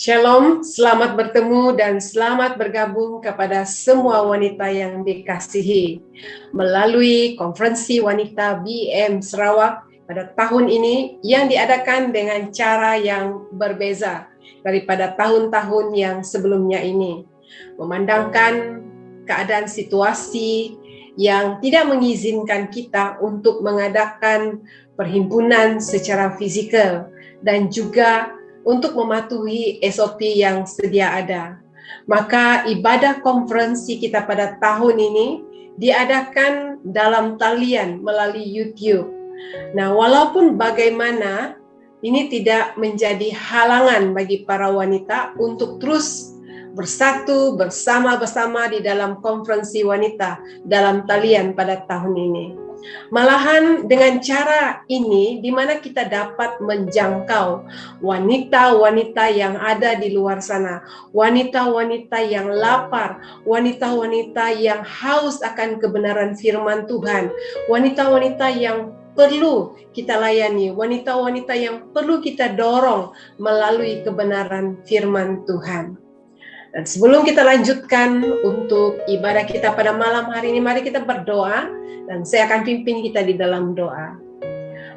Shalom, selamat bertemu dan selamat bergabung kepada semua wanita yang dikasihi melalui konferensi wanita BM Sarawak pada tahun ini yang diadakan dengan cara yang berbeza daripada tahun-tahun yang sebelumnya ini, memandangkan keadaan situasi yang tidak mengizinkan kita untuk mengadakan perhimpunan secara fizikal dan juga untuk mematuhi SOP yang sedia ada. Maka ibadah konferensi kita pada tahun ini diadakan dalam talian melalui YouTube. Nah, walaupun bagaimana, ini tidak menjadi halangan bagi para wanita untuk terus bersatu bersama-sama di dalam konferensi wanita dalam talian pada tahun ini. Malahan dengan cara ini di mana kita dapat menjangkau wanita-wanita yang ada di luar sana, wanita-wanita yang lapar, wanita-wanita yang haus akan kebenaran firman Tuhan, wanita-wanita yang perlu kita layani, wanita-wanita yang perlu kita dorong melalui kebenaran firman Tuhan. Dan sebelum kita lanjutkan untuk ibadah kita pada malam hari ini, mari kita berdoa dan saya akan pimpin kita di dalam doa.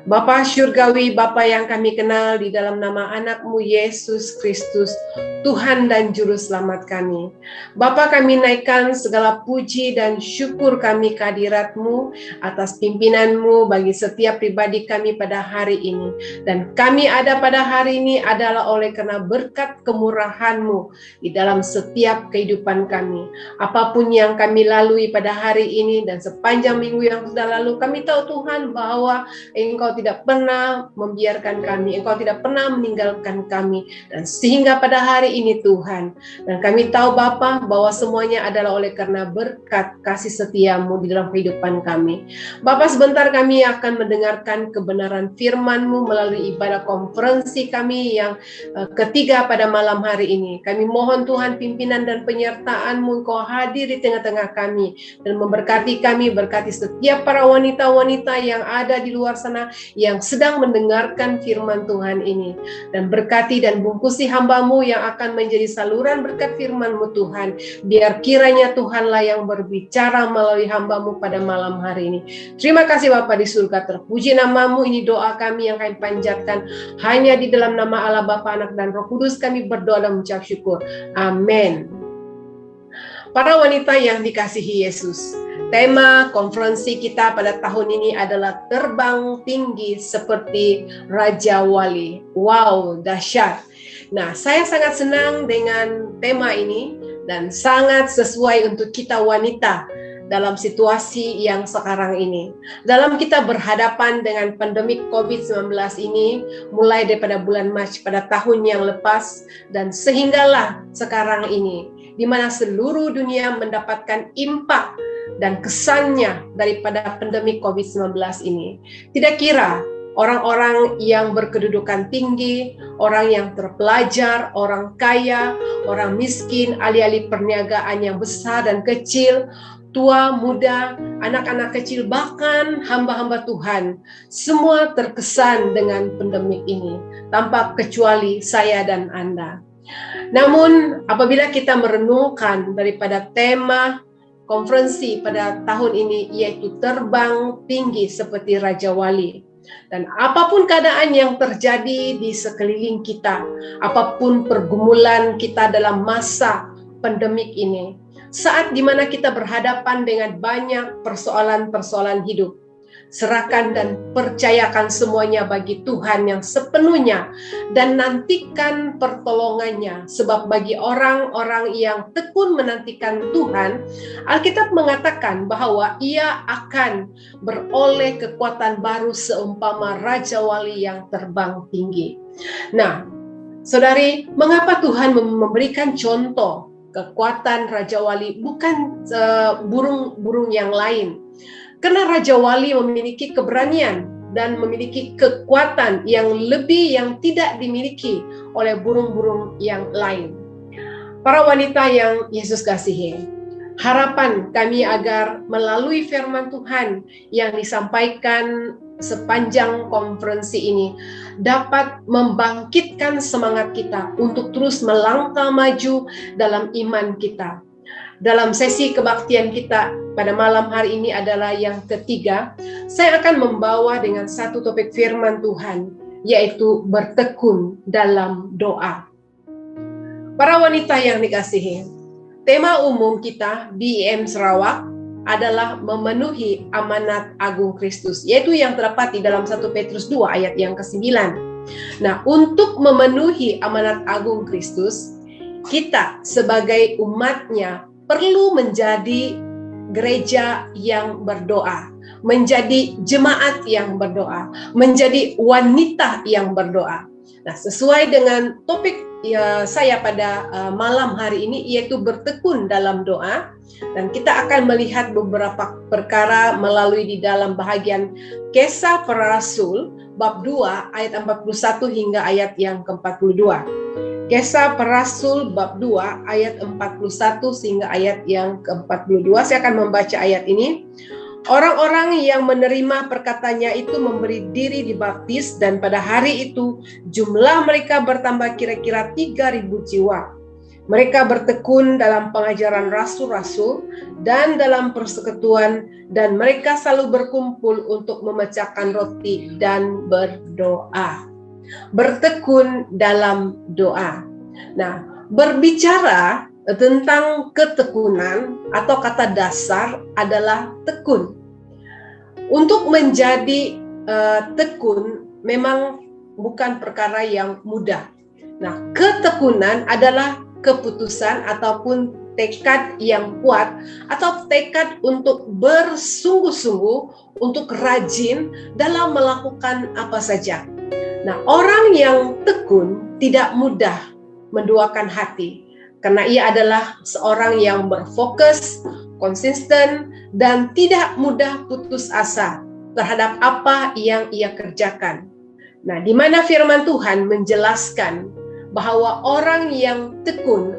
Bapa Syurgawi, Bapa yang kami kenal di dalam nama anak-Mu Yesus Kristus, Tuhan dan Juru Selamat kami. Bapa, kami naikkan segala puji dan syukur kami kehadirat-Mu atas pimpinan-Mu bagi setiap pribadi kami pada hari ini. Dan kami ada pada hari ini adalah oleh karena berkat kemurahan-Mu di dalam setiap kehidupan kami. Apapun yang kami lalui pada hari ini dan sepanjang minggu yang sudah lalu, kami tahu Tuhan bahwa Engkau tidak pernah membiarkan kami, Engkau tidak pernah meninggalkan kami, dan sehingga pada hari ini Tuhan, dan kami tahu Bapa bahwa semuanya adalah oleh karena berkat kasih setia-Mu di dalam kehidupan kami. Bapa, sebentar kami akan mendengarkan kebenaran firman-Mu melalui ibadah konferensi kami yang ketiga pada malam hari ini. Kami mohon Tuhan pimpinan dan penyertaan-Mu, Engkau hadir di tengah-tengah kami dan memberkati kami, berkati setiap para wanita-wanita yang ada di luar sana yang sedang mendengarkan firman Tuhan ini, dan berkati dan bungkusi hamba-Mu yang akan menjadi saluran berkat firman-Mu Tuhan. Biar kiranya Tuhanlah yang berbicara melalui hamba-Mu pada malam hari ini. Terima kasih Bapa di surga, terpuji nama-Mu. Ini doa kami yang kami panjatkan hanya di dalam nama Allah Bapa, Anak dan Roh Kudus kami berdoa dan mengucap syukur. Amin. Para wanita yang dikasihi Yesus, tema konferensi kita pada tahun ini adalah terbang tinggi seperti Raja Wali. Wow, dahsyat. Nah, saya sangat senang dengan tema ini dan sangat sesuai untuk kita wanita dalam situasi yang sekarang ini. Dalam kita berhadapan dengan pandemik COVID-19 ini, mulai daripada bulan Mac pada tahun yang lepas dan sehinggalah sekarang ini, di mana seluruh dunia mendapatkan impak dan kesannya daripada pandemi COVID-19 ini. Tidak kira orang-orang yang berkedudukan tinggi, orang yang terpelajar, orang kaya, orang miskin, alih-alih perniagaan yang besar dan kecil, tua, muda, anak-anak kecil, bahkan hamba-hamba Tuhan, semua terkesan dengan pandemik ini, tanpa kecuali saya dan Anda. Namun apabila kita merenungkan daripada tema konferensi pada tahun ini, yaitu terbang tinggi seperti Raja Wali, dan apapun keadaan yang terjadi di sekeliling kita, apapun pergumulan kita dalam masa pandemik ini, saat dimana kita berhadapan dengan banyak persoalan-persoalan hidup, serahkan dan percayakan semuanya bagi Tuhan yang sepenuhnya dan nantikan pertolongannya, sebab bagi orang-orang yang tekun menantikan Tuhan, Alkitab mengatakan bahwa ia akan beroleh kekuatan baru seumpama Raja Wali yang terbang tinggi. Nah, saudari, mengapa Tuhan memberikan contoh kekuatan Raja Wali bukan burung-burung yang lain? Karena Raja Wali memiliki keberanian dan memiliki kekuatan yang lebih yang tidak dimiliki oleh burung-burung yang lain. Para wanita yang Yesus kasihi, Harapan kami agar melalui firman Tuhan yang disampaikan sepanjang konferensi ini dapat membangkitkan semangat kita untuk terus melangkah maju dalam iman kita. Dalam sesi kebaktian kita pada malam hari ini adalah yang ketiga, saya akan membawa dengan satu topik firman Tuhan, yaitu bertekun dalam doa. Para wanita yang dikasihi, tema umum kita BEM Sarawak adalah memenuhi amanat agung Kristus, yaitu yang terdapat di dalam 1 Petrus 2 ayat yang ke-9. Nah, untuk memenuhi amanat agung Kristus, kita sebagai umatnya perlu menjadi gereja yang berdoa, menjadi jemaat yang berdoa, menjadi wanita yang berdoa. Nah, sesuai dengan topik saya pada malam hari ini, yaitu bertekun dalam doa, dan kita akan melihat beberapa perkara melalui di dalam bahagian Kisah Para Rasul bab 2 ayat 41 hingga ayat yang ke-42. Kisah Para Rasul bab 2 ayat 41 hingga ayat yang ke-42. Saya akan membaca ayat ini. Orang-orang yang menerima perkataannya itu memberi diri dibaptis, dan pada hari itu jumlah mereka bertambah kira-kira 3.000 jiwa. Mereka bertekun dalam pengajaran rasul-rasul dan dalam persekutuan, dan mereka selalu berkumpul untuk memecahkan roti dan berdoa. Bertekun dalam doa. Nah, berbicara tentang ketekunan atau kata dasar adalah tekun. Untuk menjadi tekun memang bukan perkara yang mudah. Nah, ketekunan adalah keputusan ataupun tekad yang kuat, atau tekad untuk bersungguh-sungguh, untuk rajin dalam melakukan apa saja. Nah, orang yang tekun tidak mudah menduakan hati, karena ia adalah seorang yang berfokus, konsisten, dan tidak mudah putus asa terhadap apa yang ia kerjakan. Nah, di mana firman Tuhan menjelaskan bahwa orang yang tekun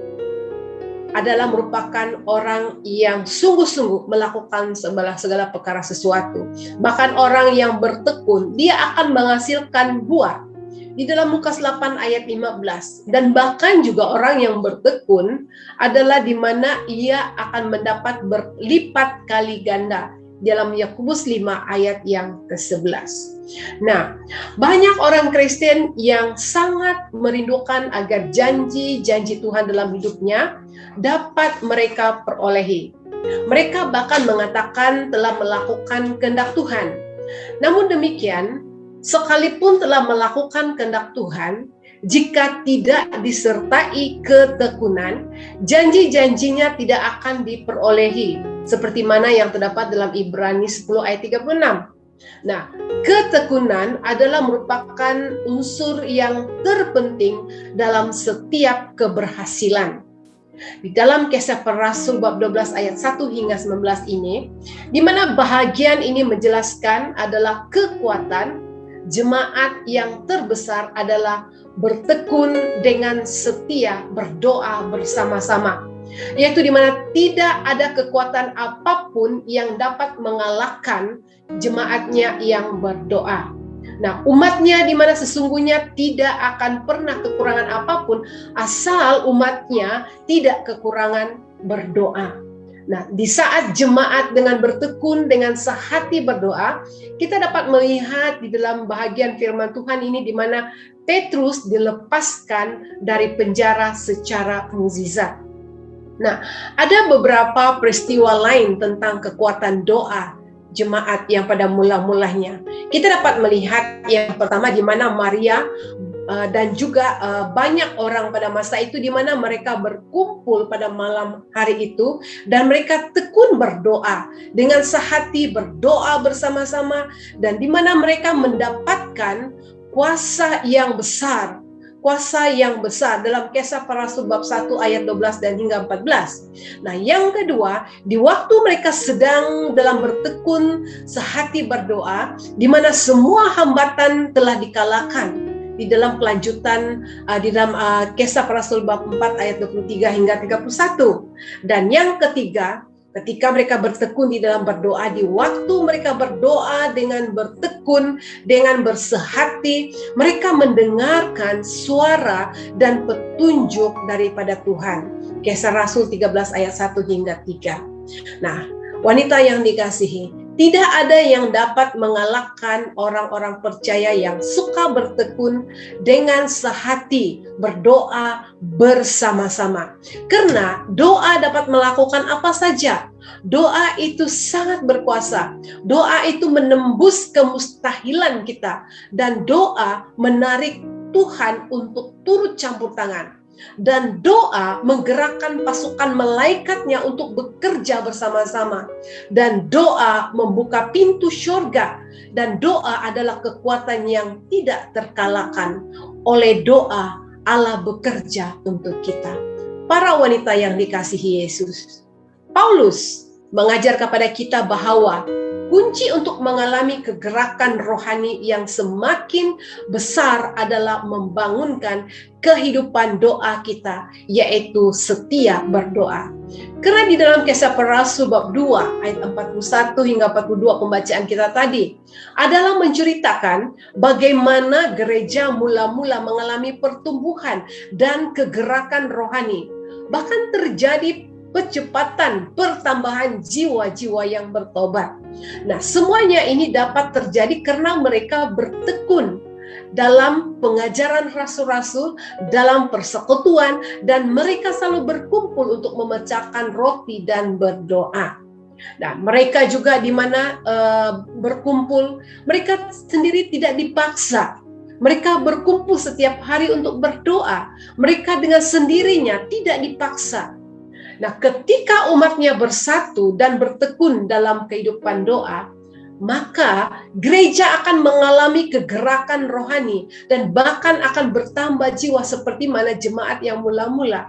adalah merupakan orang yang sungguh-sungguh melakukan segala perkara sesuatu. Bahkan orang yang bertekun, dia akan menghasilkan buah. Di dalam Lukas 8 ayat 15. Dan bahkan juga orang yang bertekun adalah di mana ia akan mendapat berlipat kali ganda. Dalam Yakobus 5 ayat yang ke-11. Nah, banyak orang Kristen yang sangat merindukan agar janji-janji Tuhan dalam hidupnya dapat mereka perolehi. Mereka bahkan mengatakan telah melakukan kehendak Tuhan. Namun demikian, sekalipun telah melakukan kehendak Tuhan, jika tidak disertai ketekunan, janji-janjinya tidak akan diperolehi, seperti mana yang terdapat dalam Ibrani 10 ayat 36. Nah, ketekunan adalah merupakan unsur yang terpenting dalam setiap keberhasilan. Di dalam Kisah Para Rasul bab 12 ayat 1 hingga 19 ini, di mana bahagian ini menjelaskan adalah kekuatan jemaat yang terbesar adalah bertekun dengan setia berdoa bersama-sama, yaitu di mana tidak ada kekuatan apapun yang dapat mengalahkan jemaatnya yang berdoa. Nah, umatnya di mana sesungguhnya tidak akan pernah kekurangan apapun asal umatnya tidak kekurangan berdoa. Nah, di saat jemaat dengan bertekun, dengan sehati berdoa, kita dapat melihat di dalam bahagian firman Tuhan ini di mana Petrus dilepaskan dari penjara secara mukjizat. Nah, ada beberapa peristiwa lain tentang kekuatan doa jemaat yang pada mula-mulanya. Kita dapat melihat yang pertama di mana Maria dan juga banyak orang pada masa itu di mana mereka berkumpul pada malam hari itu dan mereka tekun berdoa dengan sehati berdoa bersama-sama, dan di mana mereka mendapatkan kuasa yang besar dalam Kisah Para Rasul bab 1 ayat 12 dan hingga 14. Nah, yang kedua, di waktu mereka sedang dalam bertekun sehati berdoa, di mana semua hambatan telah dikalahkan, di dalam kelanjutan di dalam Kisah Para Rasul bab 4 ayat 23 hingga 31. Dan yang ketiga, ketika mereka bertekun di dalam berdoa, di waktu mereka berdoa dengan bertekun, dengan bersehati, mereka mendengarkan suara dan petunjuk daripada Tuhan. Kisah Rasul 13 ayat 1 hingga 3. Nah, wanita yang dikasihi, tidak ada yang dapat mengalahkan orang-orang percaya yang suka bertekun dengan sehati, berdoa bersama-sama. Karena doa dapat melakukan apa saja. Doa itu sangat berkuasa. Doa itu menembus kemustahilan kita. Dan doa menarik Tuhan untuk turut campur tangan. Dan doa menggerakkan pasukan malaikatnya untuk bekerja bersama-sama. Dan doa membuka pintu surga. Dan doa adalah kekuatan yang tidak terkalahkan. Oleh doa, Allah bekerja untuk kita. Para wanita yang dikasihi Yesus, Paulus mengajar kepada kita bahwa kunci untuk mengalami kegerakan rohani yang semakin besar adalah membangunkan kehidupan doa kita, yaitu setia berdoa. Karena di dalam Kisah Para Rasul bab 2 ayat 41 hingga 42 pembacaan kita tadi adalah menceritakan bagaimana gereja mula-mula mengalami pertumbuhan dan kegerakan rohani. Bahkan terjadi percepatan pertambahan jiwa-jiwa yang bertobat. Nah, semuanya ini dapat terjadi karena mereka bertekun dalam pengajaran rasul-rasul, dalam persekutuan, dan mereka selalu berkumpul untuk memecahkan roti dan berdoa. Nah, mereka juga di mana berkumpul, mereka sendiri tidak dipaksa. Mereka berkumpul setiap hari untuk berdoa. Mereka dengan sendirinya tidak dipaksa. Nah, ketika umatnya bersatu dan bertekun dalam kehidupan doa, maka gereja akan mengalami kegerakan rohani dan bahkan akan bertambah jiwa seperti mana jemaat yang mula-mula.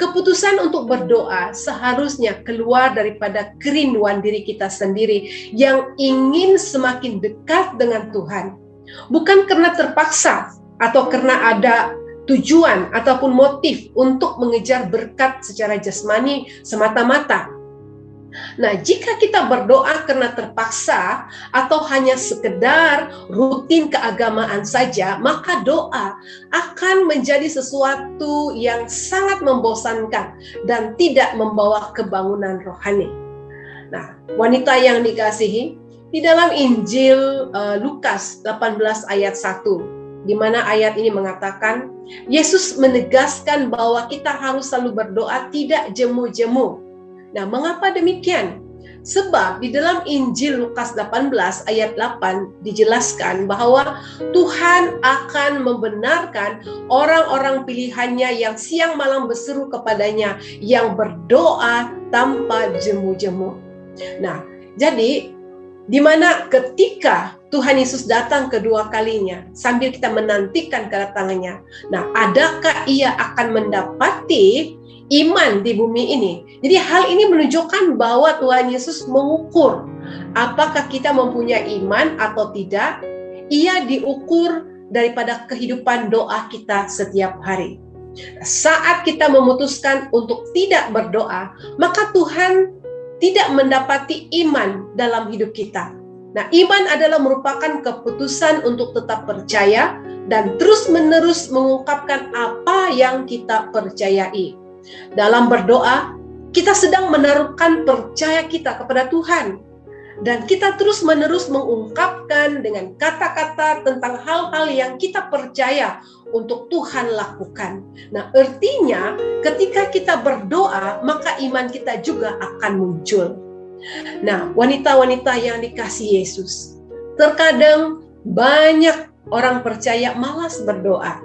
Keputusan untuk berdoa seharusnya keluar daripada kerinduan diri kita sendiri yang ingin semakin dekat dengan Tuhan. Bukan karena terpaksa atau karena ada tujuan ataupun motif untuk mengejar berkat secara jasmani semata-mata. Nah, jika kita berdoa karena terpaksa atau hanya sekedar rutin keagamaan saja, maka doa akan menjadi sesuatu yang sangat membosankan dan tidak membawa kebangunan rohani. Nah, wanita yang dikasihi, di dalam Injil Lukas 18 ayat 1, di mana ayat ini mengatakan, Yesus menegaskan bahwa kita harus selalu berdoa tidak jemu-jemu. Nah, mengapa demikian? Sebab di dalam Injil Lukas 18 ayat 8 dijelaskan bahwa Tuhan akan membenarkan orang-orang pilihannya yang siang malam berseru kepadanya, yang berdoa tanpa jemu-jemu. Nah, jadi di mana ketika Tuhan Yesus datang kedua kalinya, sambil kita menantikan kedatangannya, nah, adakah ia akan mendapati iman di bumi ini? Jadi hal ini menunjukkan bahwa Tuhan Yesus mengukur apakah kita mempunyai iman atau tidak. Ia diukur daripada kehidupan doa kita setiap hari. Saat kita memutuskan untuk tidak berdoa, maka Tuhan tidak mendapati iman dalam hidup kita. Nah, iman adalah merupakan keputusan untuk tetap percaya dan terus-menerus mengungkapkan apa yang kita percayai. Dalam berdoa, kita sedang menaruhkan percaya kita kepada Tuhan. Dan kita terus-menerus mengungkapkan dengan kata-kata tentang hal-hal yang kita percaya untuk Tuhan lakukan. Nah, artinya ketika kita berdoa, maka iman kita juga akan muncul. Nah, wanita-wanita yang dikasihi Yesus, terkadang banyak orang percaya malas berdoa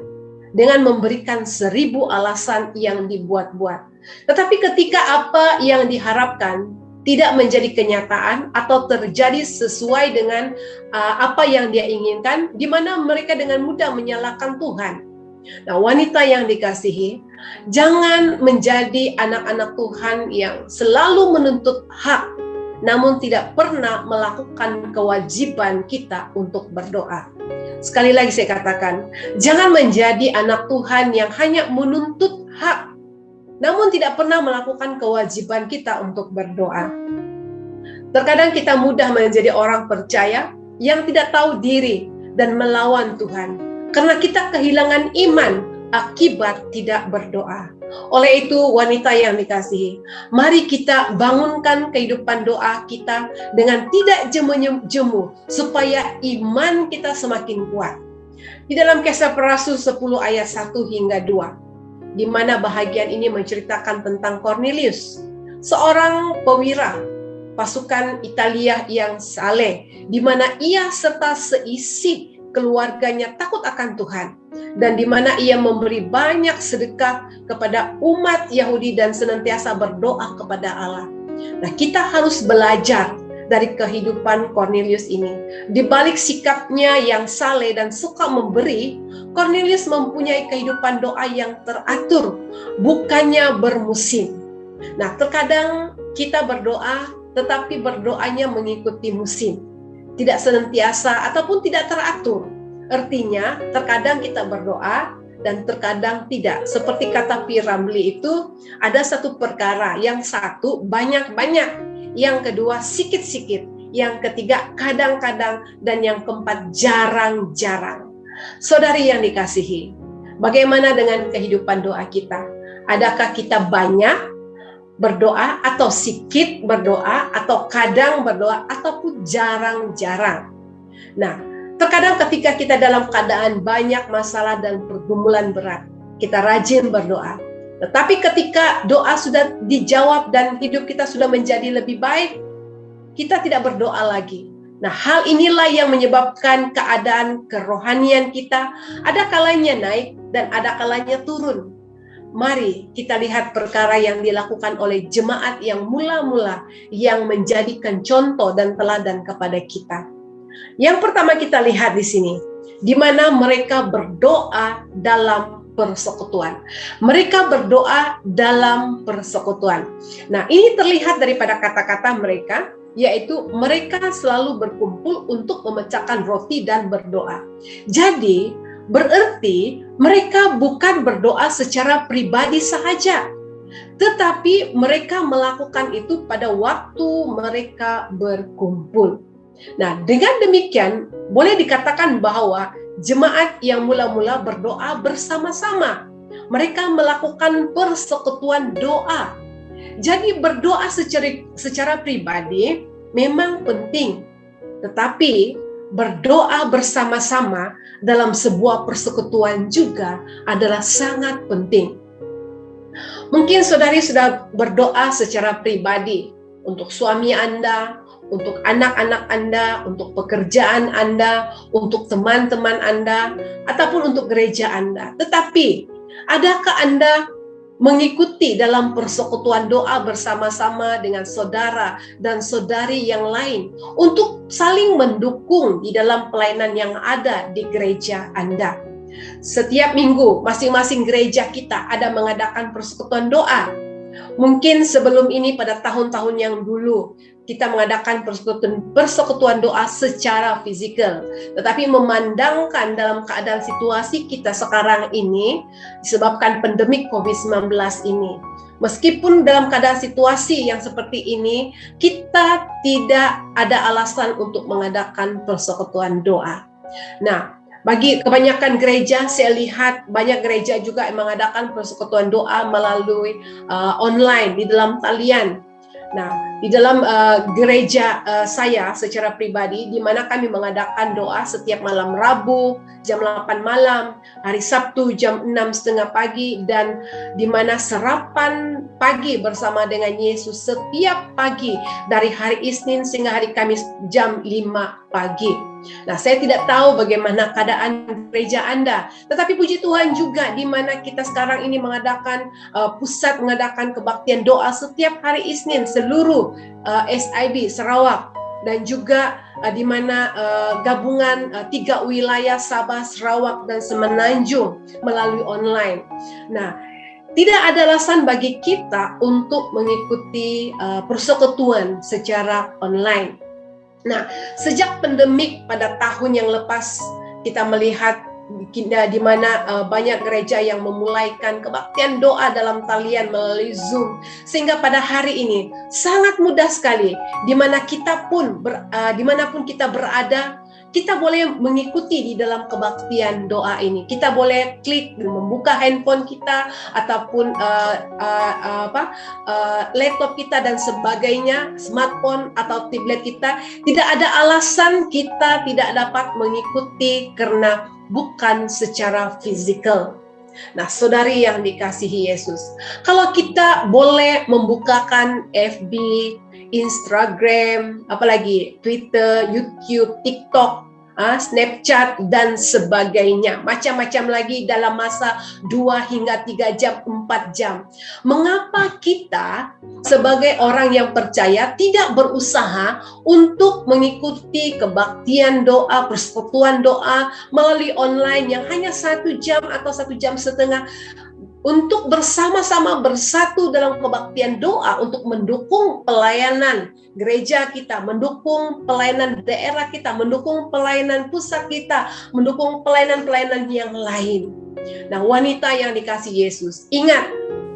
dengan memberikan 1000 alasan yang dibuat-buat. Tetapi ketika apa yang diharapkan tidak menjadi kenyataan atau terjadi sesuai dengan apa yang dia inginkan, di mana mereka dengan mudah menyalahkan Tuhan. Nah, wanita yang dikasihi, jangan menjadi anak-anak Tuhan yang selalu menuntut hak namun tidak pernah melakukan kewajiban kita untuk berdoa. Sekali lagi saya katakan, jangan menjadi anak Tuhan yang hanya menuntut hak, namun tidak pernah melakukan kewajiban kita untuk berdoa. Terkadang kita mudah menjadi orang percaya yang tidak tahu diri dan melawan Tuhan, karena kita kehilangan iman akibat tidak berdoa. Oleh itu, wanita yang dikasihi, mari kita bangunkan kehidupan doa kita dengan tidak jemu-jemu, supaya iman kita semakin kuat. Di dalam Kisah Para Rasul 10 ayat 1 hingga 2, di mana bahagian ini menceritakan tentang Cornelius, seorang pewira pasukan Italia yang saleh, di mana ia serta seisi keluarganya takut akan Tuhan, dan di mana ia memberi banyak sedekah kepada umat Yahudi dan senantiasa berdoa kepada Allah. Nah, kita harus belajar dari kehidupan Cornelius ini. Di balik sikapnya yang saleh dan suka memberi, Cornelius mempunyai kehidupan doa yang teratur, bukannya bermusim. Nah, terkadang kita berdoa, tetapi berdoanya mengikuti musim, tidak senantiasa ataupun tidak teratur. Artinya, terkadang kita berdoa dan terkadang tidak. Seperti kata P. Ramlee itu, ada satu perkara, yang satu banyak-banyak, yang kedua sikit-sikit, yang ketiga kadang-kadang, dan yang keempat jarang-jarang. Saudari yang dikasihi, bagaimana dengan kehidupan doa kita? Adakah kita banyak berdoa, atau sedikit berdoa, atau kadang berdoa, ataupun jarang-jarang? Nah, terkadang ketika kita dalam keadaan banyak masalah dan pergumulan berat, kita rajin berdoa. Tetapi ketika doa sudah dijawab dan hidup kita sudah menjadi lebih baik, kita tidak berdoa lagi. Nah, hal inilah yang menyebabkan keadaan kerohanian kita ada kalanya naik dan ada kalanya turun. Mari kita lihat perkara yang dilakukan oleh jemaat yang mula-mula yang menjadikan contoh dan teladan kepada kita. Yang pertama kita lihat di sini, di mana mereka berdoa dalam persekutuan. Mereka berdoa dalam persekutuan. Nah, ini terlihat daripada kata-kata mereka, yaitu mereka selalu berkumpul untuk memecahkan roti dan berdoa. Jadi, berarti mereka bukan berdoa secara pribadi sahaja, tetapi mereka melakukan itu pada waktu mereka berkumpul. Nah, dengan demikian boleh dikatakan bahwa jemaat yang mula-mula berdoa bersama-sama. Mereka melakukan persekutuan doa. Jadi berdoa secara pribadi memang penting, tetapi berdoa bersama-sama dalam sebuah persekutuan juga adalah sangat penting. Mungkin saudari sudah berdoa secara pribadi untuk suami Anda, untuk anak-anak Anda, untuk pekerjaan Anda, untuk teman-teman Anda, ataupun untuk gereja Anda. Tetapi, adakah Anda mengikuti dalam persekutuan doa bersama-sama dengan saudara dan saudari yang lain untuk saling mendukung di dalam pelayanan yang ada di gereja Anda? Setiap minggu, masing-masing gereja kita ada mengadakan persekutuan doa. Mungkin sebelum ini pada tahun-tahun yang dulu kita mengadakan persekutuan doa secara fisikal, tetapi memandangkan dalam keadaan situasi kita sekarang ini disebabkan pandemik COVID-19 ini, meskipun dalam keadaan situasi yang seperti ini, kita tidak ada alasan untuk mengadakan persekutuan doa. Nah, bagi kebanyakan gereja, saya lihat banyak gereja juga yang mengadakan persekutuan doa melalui online di dalam talian. Nah, di dalam gereja saya secara pribadi, di mana kami mengadakan doa setiap malam Rabu jam 8 malam, hari Sabtu jam 6:30 pagi, dan di mana serapan pagi bersama dengan Yesus setiap pagi dari hari Isnin sehingga hari Kamis jam 5 pagi. Nah, saya tidak tahu bagaimana keadaan gereja Anda, tetapi puji Tuhan juga di mana kita sekarang ini mengadakan pusat mengadakan kebaktian doa setiap hari Isnin seluruh SIB Sarawak, dan juga di mana gabungan 3 wilayah Sabah, Sarawak, dan Semenanjung melalui online. Nah, Tidak ada alasan bagi kita untuk mengikuti persekutuan secara online. Nah, sejak pandemik pada tahun yang lepas, kita melihat di mana banyak gereja yang memulaikan kebaktian doa dalam talian melalui Zoom, sehingga pada hari ini sangat mudah sekali di mana kita pun dimanapun kita berada, kita boleh mengikuti di dalam kebaktian doa ini. Kita boleh klik membuka handphone kita ataupun laptop kita dan sebagainya, smartphone atau tablet kita. Tidak ada alasan kita tidak dapat mengikuti karena bukan secara fisikal. Nah, saudari yang dikasihi Yesus, kalau kita boleh membukakan FB, Instagram, apalagi Twitter, YouTube, TikTok, Snapchat dan sebagainya, macam-macam lagi dalam masa 2 hingga 3 jam, 4 jam. Mengapa kita sebagai orang yang percaya tidak berusaha untuk mengikuti kebaktian doa, persekutuan doa melalui online yang hanya 1 jam atau 1 jam setengah, untuk bersama-sama bersatu dalam kebaktian doa untuk mendukung pelayanan gereja kita, mendukung pelayanan daerah kita, mendukung pelayanan pusat kita, mendukung pelayanan-pelayanan yang lain. Nah, wanita yang dikasihi Yesus, ingat,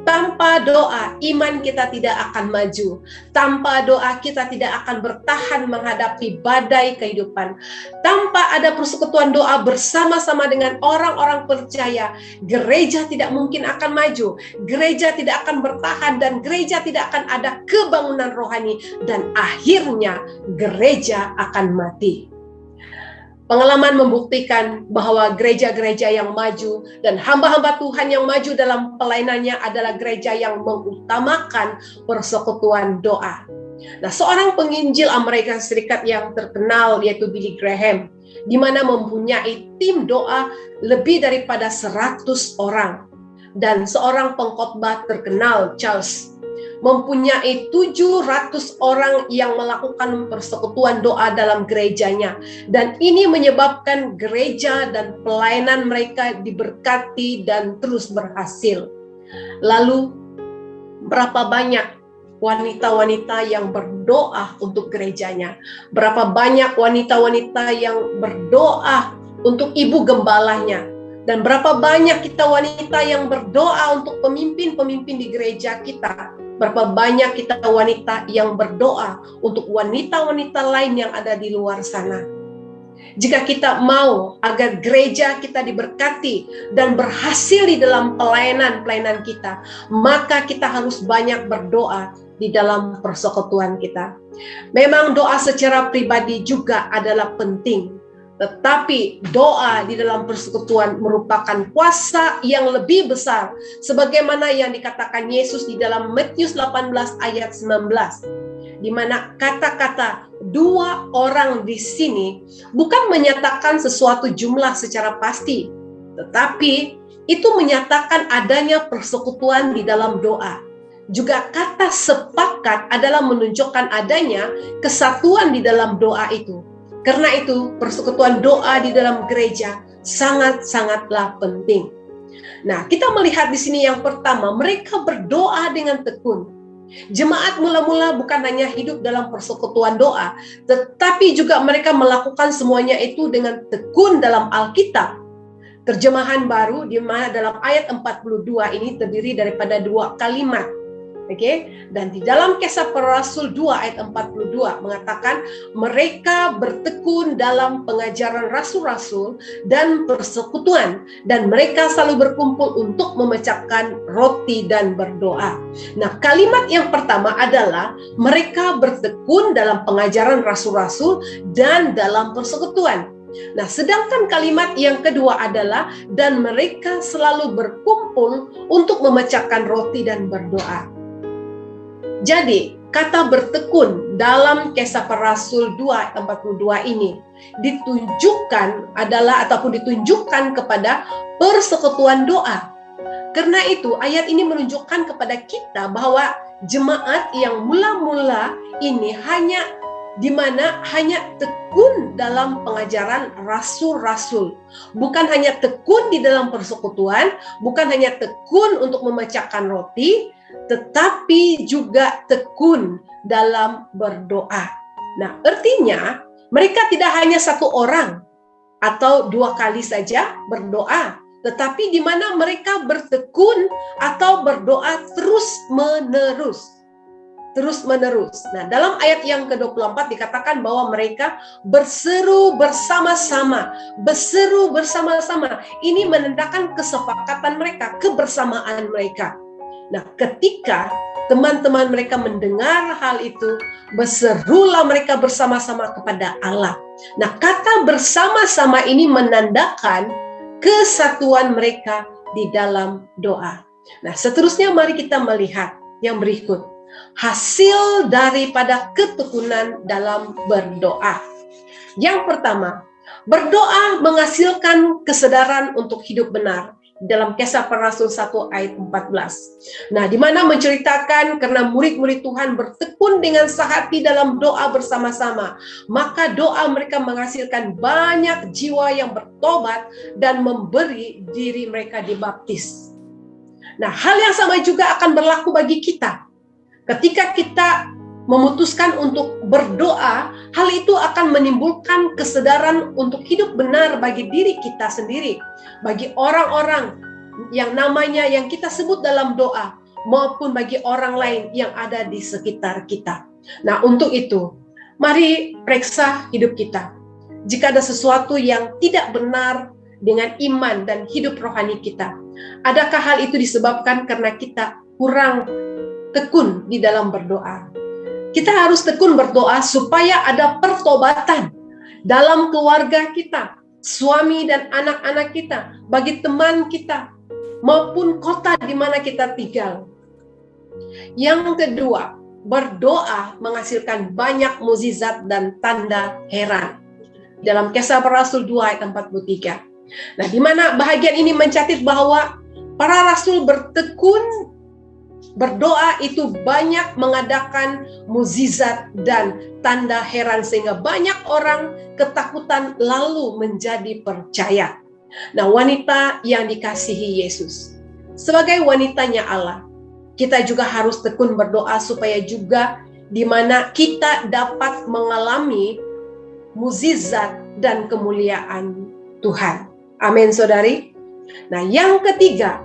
tanpa doa, iman kita tidak akan maju. Tanpa doa, kita tidak akan bertahan menghadapi badai kehidupan. Tanpa ada persekutuan doa bersama-sama dengan orang-orang percaya, gereja tidak mungkin akan maju. Gereja tidak akan bertahan dan gereja tidak akan ada kebangunan rohani. Dan akhirnya, gereja akan mati. Pengalaman membuktikan bahwa gereja-gereja yang maju dan hamba-hamba Tuhan yang maju dalam pelayanannya adalah gereja yang mengutamakan persekutuan doa. Nah, seorang penginjil Amerika Serikat yang terkenal yaitu Billy Graham, di mana mempunyai tim doa lebih daripada 100 orang. Dan seorang pengkhotbah terkenal, Charles, mempunyai 700 orang yang melakukan persekutuan doa dalam gerejanya. Dan ini menyebabkan gereja dan pelayanan mereka diberkati dan terus berhasil. Lalu, berapa banyak wanita-wanita yang berdoa untuk gerejanya? Berapa banyak wanita-wanita yang berdoa untuk ibu gembalanya? Dan berapa banyak kita wanita yang berdoa untuk pemimpin-pemimpin di gereja kita? Berapa banyak kita wanita yang berdoa untuk wanita-wanita lain yang ada di luar sana? Jika kita mau agar gereja kita diberkati dan berhasil di dalam pelayanan kita, maka kita harus banyak berdoa di dalam persekutuan kita. Memang doa secara pribadi juga adalah penting. Tetapi doa di dalam persekutuan merupakan kuasa yang lebih besar, sebagaimana yang dikatakan Yesus di dalam Matius 18 ayat 19, di mana kata-kata 2 orang di sini bukan menyatakan sesuatu jumlah secara pasti, tetapi itu menyatakan adanya persekutuan di dalam doa. Juga kata sepakat adalah menunjukkan adanya kesatuan di dalam doa itu. Karena itu, persekutuan doa di dalam gereja sangat-sangatlah penting. Nah, kita melihat di sini yang pertama, mereka berdoa dengan tekun. Jemaat mula-mula bukan hanya hidup dalam persekutuan doa, tetapi juga mereka melakukan semuanya itu dengan tekun dalam Alkitab. Terjemahan baru di mana dalam ayat 42 ini terdiri daripada 2 kalimat. Dan di dalam Kisah Para Rasul 2 ayat 42 mengatakan mereka bertekun dalam pengajaran rasul-rasul dan persekutuan, dan mereka selalu berkumpul untuk memecahkan roti dan berdoa. Nah, kalimat yang pertama adalah mereka bertekun dalam pengajaran rasul-rasul dan dalam persekutuan. Nah, sedangkan kalimat yang kedua adalah dan mereka selalu berkumpul untuk memecahkan roti dan berdoa. Jadi, kata bertekun dalam Kisah Para Rasul 2 ayat 42 ini ditunjukkan kepada persekutuan doa. Karena itu, ayat ini menunjukkan kepada kita bahwa jemaat yang mula-mula ini hanya di mana hanya tekun dalam pengajaran rasul-rasul, bukan hanya tekun di dalam persekutuan, bukan hanya tekun untuk memecahkan roti, tetapi juga tekun dalam berdoa. Nah, artinya mereka tidak hanya satu orang atau dua kali saja berdoa, tetapi di mana mereka bertekun atau berdoa terus-menerus. Nah, dalam ayat yang ke-24 dikatakan bahwa mereka berseru bersama-sama. Ini menandakan kesepakatan mereka, kebersamaan mereka. Nah, ketika teman-teman mereka mendengar hal itu, berserulah mereka bersama-sama kepada Allah. Nah, kata bersama-sama ini menandakan kesatuan mereka di dalam doa. Nah, seterusnya mari kita melihat yang berikut. Hasil daripada ketekunan dalam berdoa. Yang pertama, berdoa menghasilkan kesadaran untuk hidup benar. Dalam Kisah Para Rasul 1 ayat 14. Nah, di mana menceritakan karena murid-murid Tuhan bertekun dengan sehati dalam doa bersama-sama, maka doa mereka menghasilkan banyak jiwa yang bertobat dan memberi diri mereka dibaptis. Nah, hal yang sama juga akan berlaku bagi kita. Ketika kita memutuskan untuk berdoa, hal itu akan menimbulkan kesadaran untuk hidup benar bagi diri kita sendiri, bagi orang-orang yang namanya yang kita sebut dalam doa, maupun bagi orang lain yang ada di sekitar kita. Nah, untuk itu, mari periksa hidup kita. Jika ada sesuatu yang tidak benar dengan iman dan hidup rohani kita, adakah hal itu disebabkan karena kita kurang tekun di dalam berdoa? Kita harus tekun berdoa supaya ada pertobatan dalam keluarga kita, suami dan anak-anak kita, bagi teman kita, maupun kota di mana kita tinggal. Yang kedua, berdoa menghasilkan banyak mukjizat dan tanda heran. Dalam Kisah Para Rasul 2 ayat 43. Nah, di mana bahagian ini mencatat bahwa para rasul bertekun berdoa itu banyak mengadakan mukjizat dan tanda heran sehingga banyak orang ketakutan lalu menjadi percaya. Nah, wanita yang dikasihi Yesus, sebagai wanitanya Allah, kita juga harus tekun berdoa supaya juga di mana kita dapat mengalami mukjizat dan kemuliaan Tuhan. Amin, saudari. Nah, yang ketiga,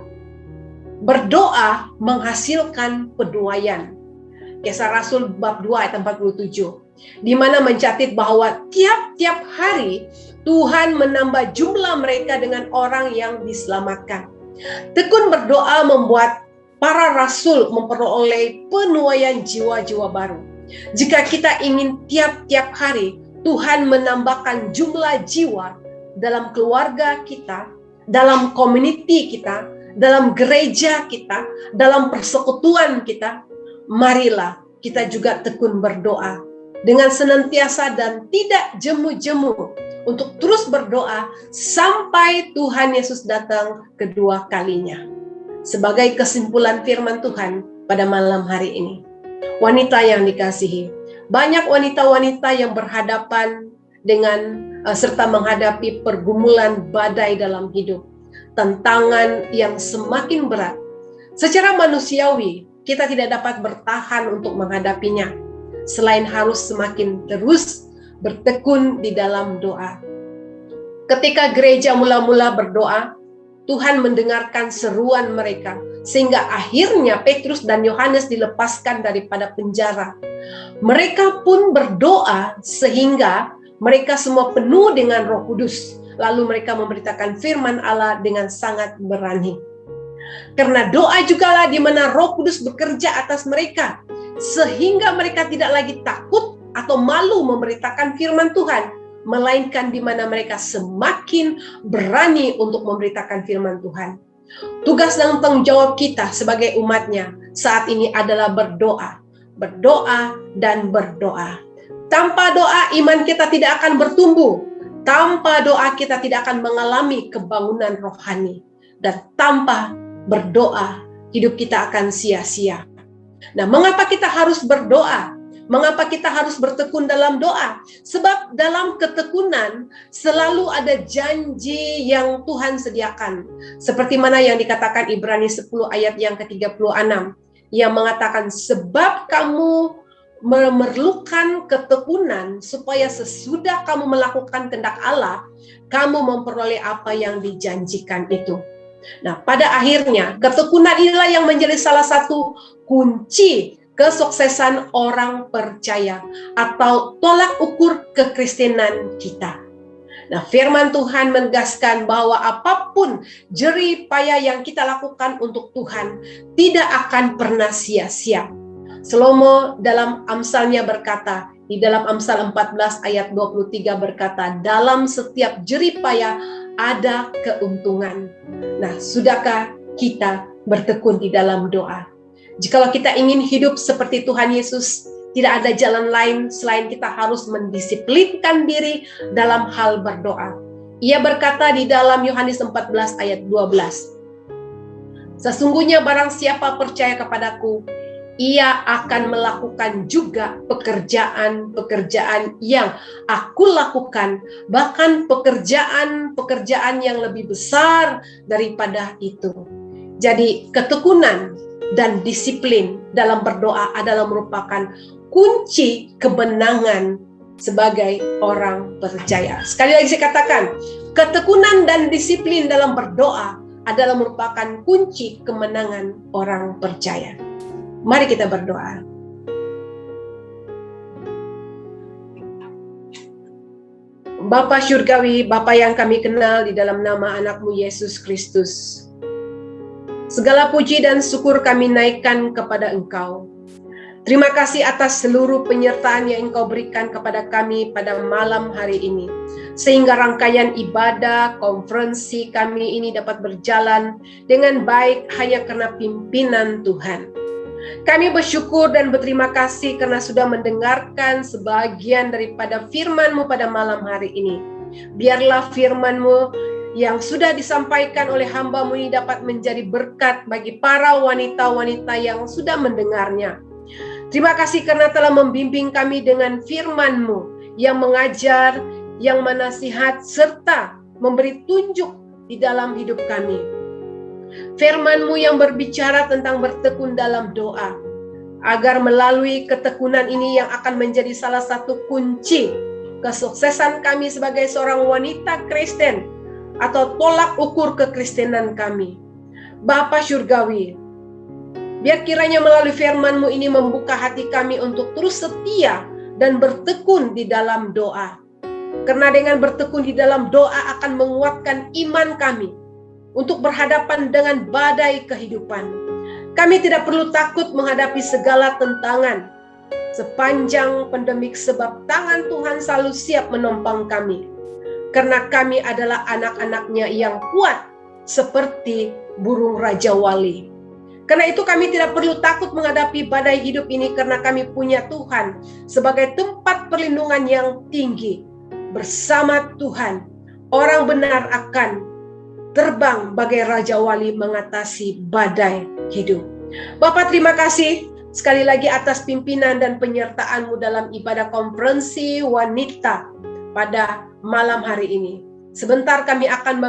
berdoa menghasilkan penuaian. Kisah Rasul bab 2 ayat 47. Di mana mencatat bahwa tiap-tiap hari Tuhan menambah jumlah mereka dengan orang yang diselamatkan. Tekun berdoa membuat para rasul memperoleh penuaian jiwa-jiwa baru. Jika kita ingin tiap-tiap hari Tuhan menambahkan jumlah jiwa dalam keluarga kita, dalam community kita, dalam gereja kita, dalam persekutuan kita, marilah kita juga tekun berdoa dengan senantiasa dan tidak jemu-jemu untuk terus berdoa sampai Tuhan Yesus datang kedua kalinya. Sebagai kesimpulan firman Tuhan pada malam hari ini, wanita yang dikasihi, banyak wanita-wanita yang berhadapan dengan serta menghadapi pergumulan badai dalam hidup, tantangan yang semakin berat. Secara manusiawi, kita tidak dapat bertahan untuk menghadapinya, selain harus semakin terus bertekun di dalam doa. Ketika gereja mula-mula berdoa, Tuhan mendengarkan seruan mereka, sehingga akhirnya Petrus dan Yohanes dilepaskan daripada penjara. Mereka pun berdoa sehingga mereka semua penuh dengan Roh Kudus. Lalu mereka memberitakan firman Allah dengan sangat berani. Karena doa jugalah di mana Roh Kudus bekerja atas mereka, sehingga mereka tidak lagi takut atau malu memberitakan firman Tuhan, melainkan di mana mereka semakin berani untuk memberitakan firman Tuhan. Tugas dan tanggung jawab kita sebagai umatnya saat ini adalah berdoa, berdoa dan berdoa. Tanpa doa iman kita tidak akan bertumbuh. Tanpa doa kita tidak akan mengalami kebangunan rohani. Dan tanpa berdoa hidup kita akan sia-sia. Nah, mengapa kita harus berdoa? Mengapa kita harus bertekun dalam doa? Sebab dalam ketekunan selalu ada janji yang Tuhan sediakan. Seperti mana yang dikatakan Ibrani 10 ayat yang ke-36. Yang mengatakan, sebab kamu memerlukan ketekunan supaya sesudah kamu melakukan kehendak Allah, kamu memperoleh apa yang dijanjikan itu. Nah, pada akhirnya ketekunan inilah yang menjadi salah satu kunci kesuksesan orang percaya atau tolak ukur kekristenan kita. Nah, firman Tuhan menegaskan bahwa apapun jerih payah yang kita lakukan untuk Tuhan tidak akan pernah sia-sia. Salomo dalam Amsalnya berkata, di dalam Amsal 14 ayat 23 berkata, dalam setiap jerih payah ada keuntungan. Nah, sudahkah kita bertekun di dalam doa? Jikalau kita ingin hidup seperti Tuhan Yesus, tidak ada jalan lain selain kita harus mendisiplinkan diri dalam hal berdoa. Ia berkata di dalam Yohanes 14 ayat 12, sesungguhnya barang siapa percaya kepadaku, ia akan melakukan juga pekerjaan-pekerjaan yang aku lakukan, bahkan pekerjaan-pekerjaan yang lebih besar daripada itu. Jadi ketekunan dan disiplin dalam berdoa adalah merupakan kunci kemenangan sebagai orang percaya. Sekali lagi saya katakan, ketekunan dan disiplin dalam berdoa adalah merupakan kunci kemenangan orang percaya. Mari kita berdoa. Bapa Syurgawi, Bapa yang kami kenal di dalam nama anak-Mu Yesus Kristus, segala puji dan syukur kami naikkan kepada Engkau. Terima kasih atas seluruh penyertaan yang Engkau berikan kepada kami pada malam hari ini. Sehingga rangkaian ibadah, konferensi kami ini dapat berjalan dengan baik hanya karena pimpinan Tuhan. Kami bersyukur dan berterima kasih karena sudah mendengarkan sebagian daripada firman-Mu pada malam hari ini. Biarlah firman-Mu yang sudah disampaikan oleh hamba-Mu ini dapat menjadi berkat bagi para wanita-wanita yang sudah mendengarnya. Terima kasih karena telah membimbing kami dengan firman-Mu yang mengajar, yang menasihat, serta memberi tunjuk di dalam hidup kami. Firman-Mu yang berbicara tentang bertekun dalam doa, agar melalui ketekunan ini yang akan menjadi salah satu kunci kesuksesan kami sebagai seorang wanita Kristen, atau tolak ukur kekristenan kami. Bapa Syurgawi, biar kiranya melalui firman-Mu ini membuka hati kami untuk terus setia dan bertekun di dalam doa. Karena dengan bertekun di dalam doa akan menguatkan iman kami untuk berhadapan dengan badai kehidupan. Kami tidak perlu takut menghadapi segala tentangan sepanjang pandemik, sebab tangan Tuhan selalu siap menopang kami. Karena kami adalah anak-anak-Nya yang kuat seperti burung Raja Wali. Karena itu kami tidak perlu takut menghadapi badai hidup ini, karena kami punya Tuhan sebagai tempat perlindungan yang tinggi. Bersama Tuhan, orang benar akan terbang bagai Raja Wali mengatasi badai hidup. Bapak, terima kasih sekali lagi atas pimpinan dan penyertaan-Mu dalam ibadah konferensi wanita pada malam hari ini. Sebentar kami akan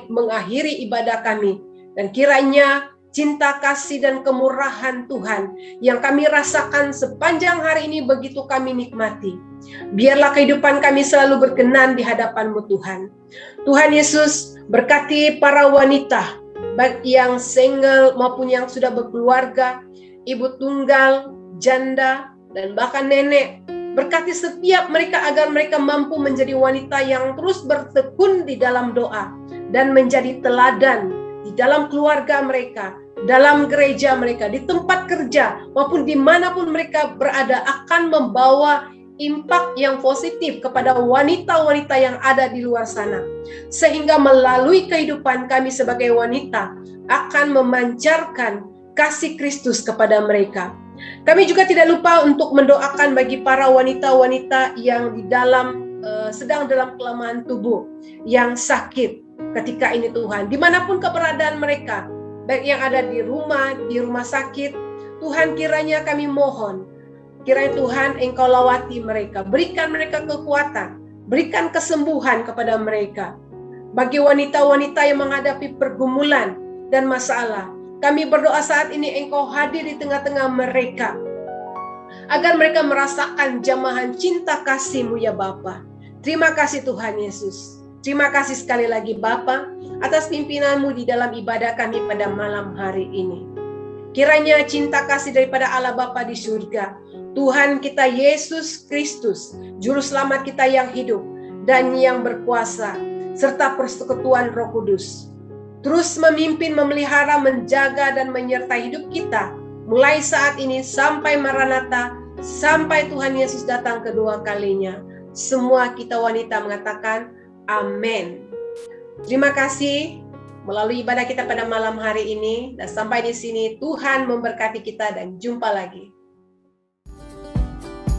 mengakhiri ibadah kami, dan kiranya cinta kasih dan kemurahan Tuhan yang kami rasakan sepanjang hari ini begitu kami nikmati. Biarlah kehidupan kami selalu berkenan di hadapan-Mu Tuhan. Tuhan Yesus, berkati para wanita, baik yang single maupun yang sudah berkeluarga, ibu tunggal, janda, dan bahkan nenek. Berkati setiap mereka agar mereka mampu menjadi wanita yang terus bertekun di dalam doa dan menjadi teladan di dalam keluarga mereka, dalam gereja mereka, di tempat kerja, maupun dimanapun mereka berada, akan membawa impak yang positif kepada wanita-wanita yang ada di luar sana. Sehingga melalui kehidupan kami sebagai wanita akan memancarkan kasih Kristus kepada mereka. Kami juga tidak lupa untuk mendoakan bagi para wanita-wanita yang sedang dalam kelemahan tubuh, yang sakit ketika ini Tuhan. Dimanapun keberadaan mereka, baik yang ada di rumah sakit, Tuhan kiranya kami mohon, Kiranya Tuhan Engkau lawati mereka, berikan mereka kekuatan, berikan kesembuhan kepada mereka. Bagi wanita-wanita yang menghadapi pergumulan dan masalah, kami berdoa saat ini Engkau hadir di tengah-tengah mereka, agar mereka merasakan jamahan cinta kasih-Mu ya Bapa. Terima kasih Tuhan Yesus. Terima kasih sekali lagi Bapa atas pimpinan-Mu di dalam ibadah kami pada malam hari ini. Kiranya cinta kasih daripada Allah Bapa di surga, Tuhan kita Yesus Kristus, Juru Selamat kita yang hidup dan yang berkuasa, serta persekutuan Roh Kudus, terus memimpin, memelihara, menjaga, dan menyertai hidup kita, mulai saat ini sampai Maranatha, sampai Tuhan Yesus datang kedua kalinya. Semua kita wanita mengatakan, amin. Terima kasih melalui ibadah kita pada malam hari ini, dan sampai di sini Tuhan memberkati kita dan jumpa lagi.